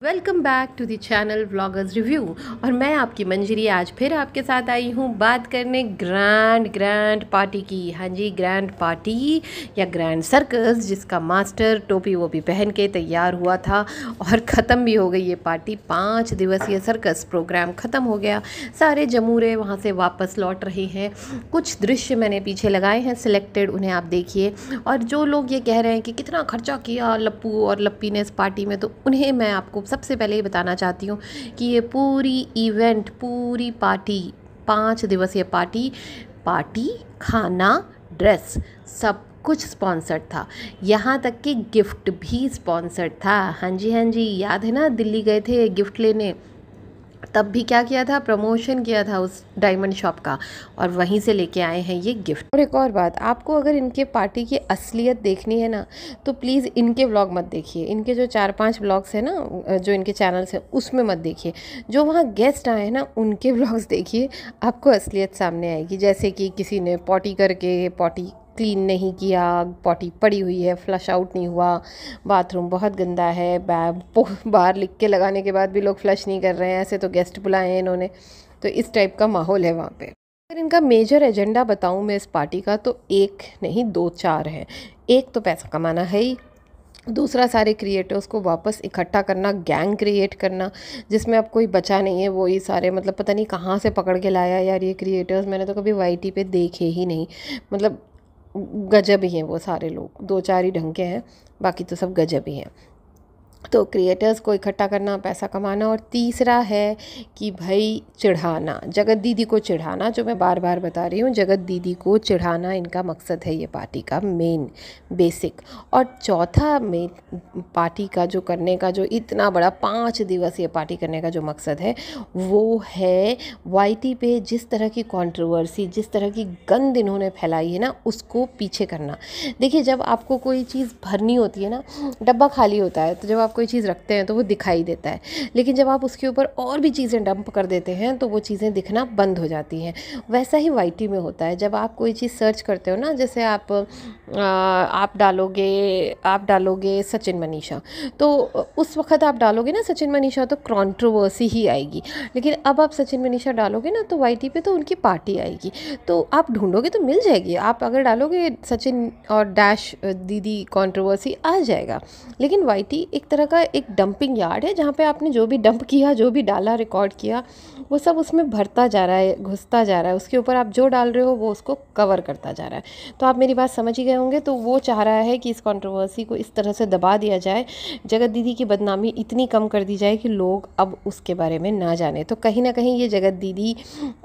Welcome back to the channel vloggers review. और मैं आपकी मंजरी आज फिर आपके साथ आई हूँ बात करने ग्रैंड पार्टी की। हाँ जी, ग्रैंड पार्टी या ग्रैंड सर्कस, जिसका मास्टर टोपी वोपी पहन के तैयार हुआ था और ख़त्म भी हो गई ये पार्टी। 5 दिवसीय सर्कस प्रोग्राम ख़त्म हो गया। सारे जमूरे वहाँ से वापस लौट रहे हैं। कुछ दृश्य मैंने पीछे लगाए हैं सिलेक्टेड, उन्हें आप देखिए। और जो लोग ये कह रहे हैं कि कितना खर्चा किया लप्पू और लप्पी ने इस पार्टी में, तो उन्हें मैं आपको सबसे पहले ये बताना चाहती हूँ कि ये पूरी इवेंट, पूरी पार्टी, 5 दिवसीय पार्टी, खाना, ड्रेस, सब कुछ स्पॉन्सर्ड था। यहाँ तक कि गिफ्ट भी स्पॉन्सर्ड था। हाँ जी हाँ जी, याद है ना, दिल्ली गए थे गिफ्ट लेने, तब भी क्या किया था, प्रमोशन किया था उस डायमंड शॉप का, और वहीं से लेके आए हैं ये गिफ्ट। और एक और बात, आपको अगर इनके पार्टी की असलियत देखनी है ना, तो प्लीज़ इनके व्लॉग मत देखिए। इनके जो 4-5 व्लॉग्स हैं ना, जो इनके चैनल्स हैं, उसमें मत देखिए। जो वहाँ गेस्ट आए हैं ना, उनके व्लॉग्स देखिए, आपको असलियत सामने आएगी। जैसे कि किसी ने पॉटी करके पॉटी क्लीन नहीं किया, पॉटी पड़ी हुई है, फ्लश आउट नहीं हुआ, बाथरूम बहुत गंदा है, बाहर लिख के लगाने के बाद भी लोग फ्लश नहीं कर रहे हैं, ऐसे तो गेस्ट बुलाए हैं इन्होंने। तो इस टाइप का माहौल है वहाँ पे। अगर इनका मेजर एजेंडा बताऊँ मैं इस पार्टी का, तो एक नहीं 2-4 हैं। एक तो पैसा कमाना है ही, दूसरा सारे क्रिएटर्स को वापस इकट्ठा करना, गैंग क्रिएट करना, जिसमें अब कोई बचा नहीं है। वो ही सारे, मतलब पता नहीं कहाँ से पकड़ के लाया यार ये क्रिएटर्स, मैंने तो कभी वाईटी पे देखे ही नहीं। मतलब गजब ही हैं वो सारे लोग। 2-4 ही ढंग के हैं, बाकी तो सब गजब ही हैं। तो क्रिएटर्स को इकट्ठा करना, पैसा कमाना। और तीसरा है कि भाई चिढ़ाना, जगत दीदी को चिढ़ाना, जो मैं बार बार बता रही हूँ, जगत दीदी को चिढ़ाना इनका मकसद है ये पार्टी का मेन बेसिक। और चौथा मेन पार्टी का जो करने का, जो इतना बड़ा 5 दिवसीय पार्टी करने का जो मकसद है, वो है वाईटी पे जिस तरह की कंट्रोवर्सी, जिस तरह की गंद इन्होंने फैलाई है ना, उसको पीछे करना। देखिए, जब आपको कोई चीज़ भरनी होती है ना, डब्बा खाली होता है, तो जब आप कोई चीज़ रखते हैं तो वो दिखाई देता है, लेकिन जब आप उसके ऊपर और भी चीज़ें डंप कर देते हैं तो वो चीज़ें दिखना बंद हो जाती हैं। वैसा ही वाईटी में होता है। जब आप कोई चीज़ सर्च करते हो ना, जैसे आप डालोगे सचिन मनीषा, तो उस वक्त आप डालोगे ना सचिन मनीषा, तो कंट्रोवर्सी ही आएगी। लेकिन अब आप सचिन मनीषा डालोगे ना, तो वाईटी पे तो उनकी पार्टी आएगी, तो आप ढूंढोगे तो मिल जाएगी। आप अगर डालोगे सचिन और डैश दीदी कंट्रोवर्सी, आ जाएगा। लेकिन वाईटी एक तरह का एक डंपिंग यार्ड है, जहाँ पे आपने जो भी डंप किया, जो भी डाला, रिकॉर्ड किया, वो सब उसमें भरता जा रहा है, घुसता जा रहा है। उसके ऊपर आप जो डाल रहे हो वो उसको कवर करता जा रहा है। तो आप मेरी बात समझ ही गए होंगे। तो वो चाह रहा है कि इस कंट्रोवर्सी को इस तरह से दबा दिया जाए, जगत दीदी की बदनामी इतनी कम कर दी जाए कि लोग अब उसके बारे में ना जाने। तो कहीं ना कहीं ये जगत दीदी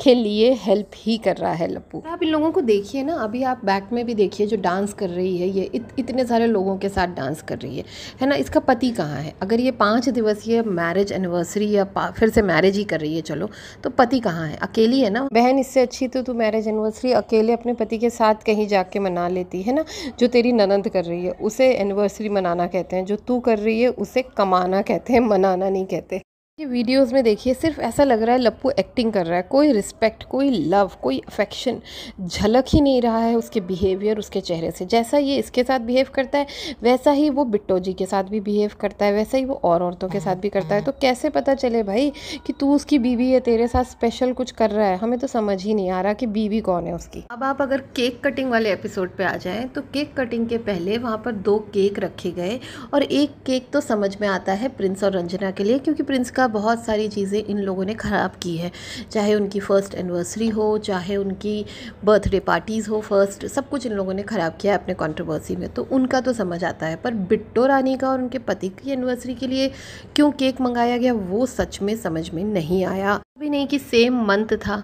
के लिए हेल्प ही कर रहा है लप्पू। आप इन लोगों को देखिए ना, अभी आप बैक में भी देखिए, जो डांस कर रही है ये, इतने सारे लोगों के साथ डांस कर रही है ना। इसका पति कहाँ है? अगर ये 5 दिवसीय मैरिज एनिवर्सरी या फिर से मैरिज ही कर रही है, चलो, तो पति कहाँ है? अकेली है ना बहन। इससे अच्छी तो तू मैरिज एनिवर्सरी अकेले अपने पति के साथ कहीं जाके मना लेती है ना। जो तेरी ननंद कर रही है उसे एनिवर्सरी मनाना कहते हैं, जो तू कर रही है उसे कमाना कहते हैं, मनाना नहीं कहते। ये वीडियोस में देखिए, सिर्फ ऐसा लग रहा है लप्पू एक्टिंग कर रहा है। कोई रिस्पेक्ट, कोई लव, कोई अफेक्शन झलक ही नहीं रहा है उसके बिहेवियर, उसके चेहरे से। जैसा ये इसके साथ बिहेव करता है, वैसा ही वो बिट्टो जी के साथ भी बिहेव करता है, वैसा ही वो और औरतों के साथ भी करता है। तो कैसे पता चले भाई कि तू उसकी बीवी है, तेरे साथ स्पेशल कुछ कर रहा है? हमें तो समझ ही नहीं आ रहा कि बीवी कौन है उसकी। अब आप अगर केक कटिंग वाले एपिसोड पे आ जाएं, तो केक कटिंग के पहले वहाँ पर 2 केक रखे गए, और एक केक तो समझ में आता है प्रिंस और रंजना के लिए, क्योंकि प्रिंस का बहुत सारी चीज़ें इन लोगों ने ख़राब की है। चाहे उनकी फर्स्ट एनिवर्सरी हो, चाहे उनकी बर्थडे पार्टीज़ हो, फर्स्ट, सब कुछ इन लोगों ने ख़राब किया है अपने कंट्रोवर्सी में। तो उनका तो समझ आता है, पर बिट्टो रानी का और उनके पति की एनिवर्सरी के लिए क्यों केक मंगाया गया, वो सच में समझ में नहीं आया। भी नहीं कि सेम मंथ था,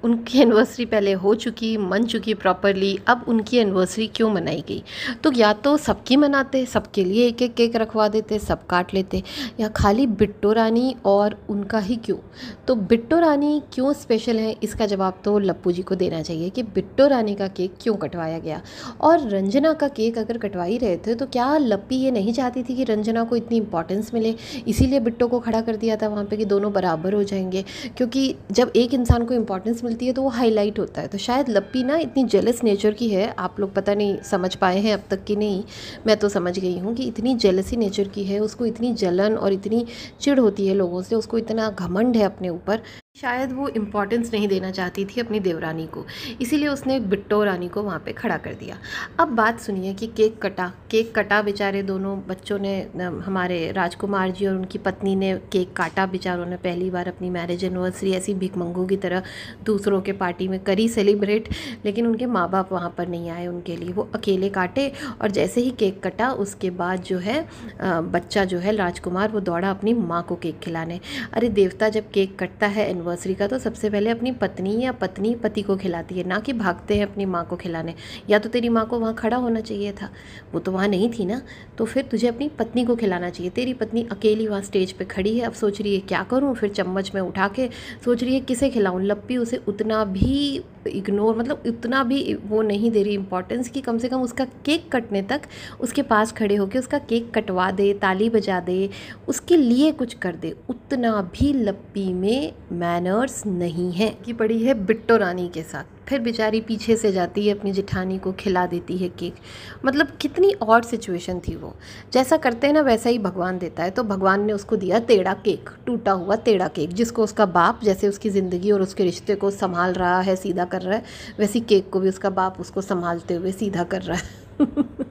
उनकी एनिवर्सरी पहले हो चुकी, मन चुकी प्रॉपरली, अब उनकी एनिवर्सरी क्यों मनाई गई? तो या तो सबकी मनाते, सबके लिए एक एक केक रखवा देते, सब काट लेते, या खाली बिट्टो रानी और उनका ही क्यों? तो बिट्टो रानी क्यों स्पेशल है, इसका जवाब तो लप्पू जी को देना चाहिए कि बिट्टो रानी का केक क्यों कटवाया गया। और रंजना का केक अगर कटवा ही रहे थे, तो क्या लप्पी ये नहीं चाहती थी कि रंजना को इतनी इंपॉर्टेंस मिले, इसीलिए बिट्टो को खड़ा कर दिया था वहाँ पर कि दोनों बराबर हो जाएंगे? क्योंकि जब एक इंसान को इंपॉर्टेंस बोलती है तो वो हाईलाइट होता है। तो शायद लप्पी ना इतनी जेलस नेचर की है, आप लोग पता नहीं समझ पाए हैं अब तक कि नहीं, मैं तो समझ गई हूँ कि इतनी जेलसी नेचर की है, उसको इतनी जलन और इतनी चिढ़ होती है लोगों से, उसको इतना घमंड है अपने ऊपर। शायद वो इम्पोर्टेंस नहीं देना चाहती थी अपनी देवरानी को, इसीलिए उसने बिट्टो रानी को वहाँ पे खड़ा कर दिया। अब बात सुनिए कि केक कटा बेचारे दोनों बच्चों ने, हमारे राजकुमार जी और उनकी पत्नी ने केक काटा बेचारों ने, पहली बार अपनी मैरिज एनिवर्सरी ऐसी भिखमंगों की तरह दूसरों के पार्टी में करी सेलिब्रेट। लेकिन उनके माँ बाप वहाँ पर नहीं आए उनके लिए, वो अकेले काटे। और जैसे ही केक कटा उसके बाद जो है बच्चा जो है राजकुमार वो दौड़ा अपनी माँ को केक खिलाने। अरे देवता, जब केक कटता है एनिवर्सरी का तो सबसे पहले अपनी पत्नी या पत्नी पति को खिलाती है, ना कि भागते हैं अपनी माँ को खिलाने। या तो तेरी माँ को वहाँ खड़ा होना चाहिए था, वो तो वहाँ नहीं थी ना, तो फिर तुझे अपनी पत्नी को खिलाना चाहिए। तेरी पत्नी अकेली वहाँ स्टेज पे खड़ी है, अब सोच रही है क्या करूँ, फिर चम्मच में उठा के सोच रही है किसे खिलाऊँ। लप्पी उसे उतना भी इग्नोर, मतलब उतना भी वो नहीं दे रही इंपॉर्टेंस कि कम से कम उसका केक कटने तक उसके पास खड़े होकर उसका केक कटवा दे, ताली बजा दे, उसके लिए कुछ कर दे। उतना भी लप्पी में मैनर्स नहीं है कि पड़ी है बिट्टो रानी के साथ। फिर बेचारी पीछे से जाती है अपनी जेठानी को खिला देती है केक। मतलब कितनी ऑड सिचुएशन थी वो। जैसा करते हैं ना वैसा ही भगवान देता है। तो भगवान ने उसको दिया टेढ़ा केक, टूटा हुआ टेढ़ा केक, जिसको उसका बाप जैसे उसकी ज़िंदगी और उसके रिश्ते को संभाल रहा है, सीधा कर रहा है, वैसी केक को भी उसका बाप उसको संभालते हुए सीधा कर रहा है।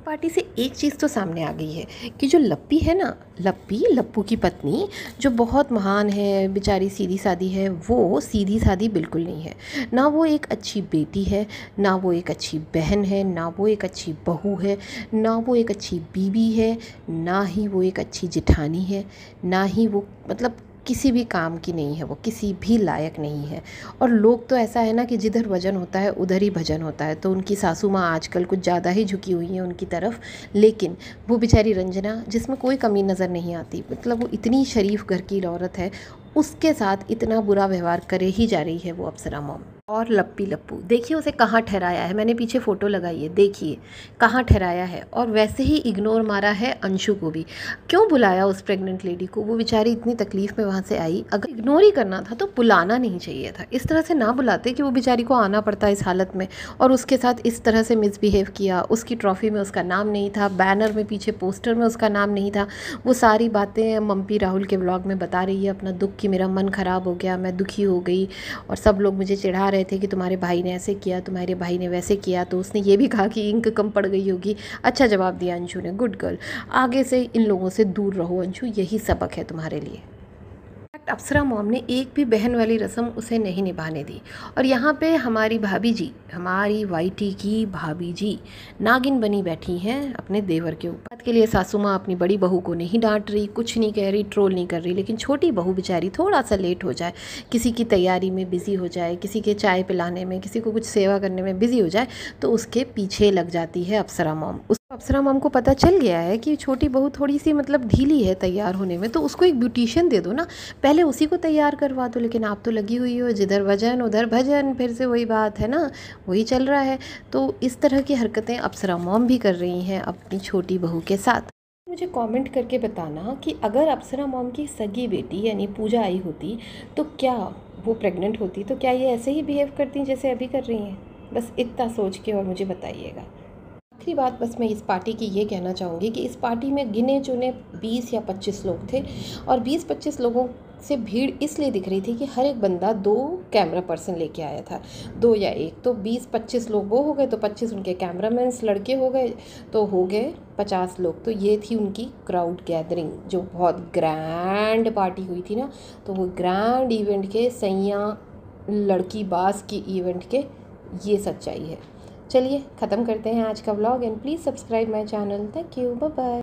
पार्टी से एक चीज़ तो सामने आ गई है कि जो लप्पी है ना, लप्पू की पत्नी जो बहुत महान है, बेचारी सीधी सादी है, वो सीधी सादी बिल्कुल नहीं है। ना वो एक अच्छी बेटी है, ना वो एक अच्छी बहन है, ना वो एक अच्छी बहू है, ना वो एक अच्छी बीवी है, ना ही वो एक अच्छी जेठानी है, ना ही वो मतलब किसी भी काम की नहीं है, वो किसी भी लायक नहीं है। और लोग तो ऐसा है ना कि जिधर वजन होता है उधर ही भजन होता है। तो उनकी सासू माँ आजकल कुछ ज़्यादा ही झुकी हुई हैं उनकी तरफ। लेकिन वो बेचारी रंजना, जिसमें कोई कमी नज़र नहीं आती, मतलब वो इतनी शरीफ घर की औरत है, उसके साथ इतना बुरा व्यवहार करे ही जा रही है वो अप्सरा मॉम। और लप्पू देखिए उसे कहाँ ठहराया है, मैंने पीछे फ़ोटो लगाई है, देखिए कहाँ ठहराया है। और वैसे ही इग्नोर मारा है अंशु को भी। क्यों बुलाया उस प्रेग्नेंट लेडी को, वो बेचारी इतनी तकलीफ़ में वहाँ से आई। अगर इग्नोर ही करना था तो बुलाना नहीं चाहिए था, इस तरह से ना बुलाते कि वो बेचारी को आना पड़ता इस हालत में और उसके साथ इस तरह से मिसबिहेव किया। उसकी ट्रॉफ़ी में उसका नाम नहीं था, बैनर में पीछे पोस्टर में उसका नाम नहीं था। वो सारी बातें मम्पी राहुल के व्लॉग में बता रही है अपना दुख कि मेरा मन ख़राब हो गया, मैं दुखी हो गई और सब लोग मुझे चिढ़ा रहे थे कि तुम्हारे भाई ने ऐसे किया, तुम्हारे भाई ने वैसे किया। तो उसने ये भी कहा कि इंक कम पड़ गई होगी। अच्छा जवाब दिया अंशु ने, गुड गर्ल, आगे से इन लोगों से दूर रहो अंशु, यही सबक है तुम्हारे लिए। अप्सरा मॉम ने एक भी बहन वाली रस्म उसे नहीं निभाने दी। और यहाँ पे हमारी भाभी जी, हमारी वाईटी की भाभी जी नागिन बनी बैठी हैं अपने देवर के ऊपर। बात के लिए सासू माँ अपनी बड़ी बहू को नहीं डांट रही, कुछ नहीं कह रही, ट्रोल नहीं कर रही, लेकिन छोटी बहू बेचारी थोड़ा सा लेट हो जाए, किसी की तैयारी में बिज़ी हो जाए, किसी के चाय पिलाने में, किसी को कुछ सेवा करने में बिज़ी हो जाए, तो उसके पीछे लग जाती है अप्सरा मॉम। अप्सरा मॉम को पता चल गया है कि छोटी बहू थोड़ी सी मतलब ढीली है तैयार होने में, तो उसको एक ब्यूटिशियन दे दो ना, पहले उसी को तैयार करवा दो। लेकिन आप तो लगी हुई हो जिधर वजन उधर भजन, फिर से वही बात है ना, वही चल रहा है। तो इस तरह की हरकतें अप्सरा मॉम भी कर रही हैं अपनी छोटी बहू के साथ। मुझे कमेंट करके बताना कि अगर अप्सरा मॉम की सगी बेटी यानी पूजा आई होती तो क्या वो प्रेग्नेंट होती, तो क्या ये ऐसे ही बिहेव करती जैसे अभी कर रही हैं? बस इतना सोच के और मुझे बताइएगा। आखिरी बात बस मैं इस पार्टी की ये कहना चाहूँगी कि इस पार्टी में गिने चुने 20 या 25 लोग थे और 20-25 लोगों से भीड़ इसलिए दिख रही थी कि हर एक बंदा 2 कैमरा पर्सन लेके आया था, 2 या 1, तो 20-25 लोग वो हो गए, तो 25 उनके कैमरामैन्स लड़के हो गए, तो हो गए 50 लोग। तो ये थी उनकी क्राउड गैदरिंग, जो बहुत ग्रैंड पार्टी हुई थी ना। तो वो ग्रैंड इवेंट के सैया लड़की बास की इवेंट के ये सच्चाई है। चलिए ख़त्म करते हैं आज का vlog and please subscribe my channel. Thank you, bye bye.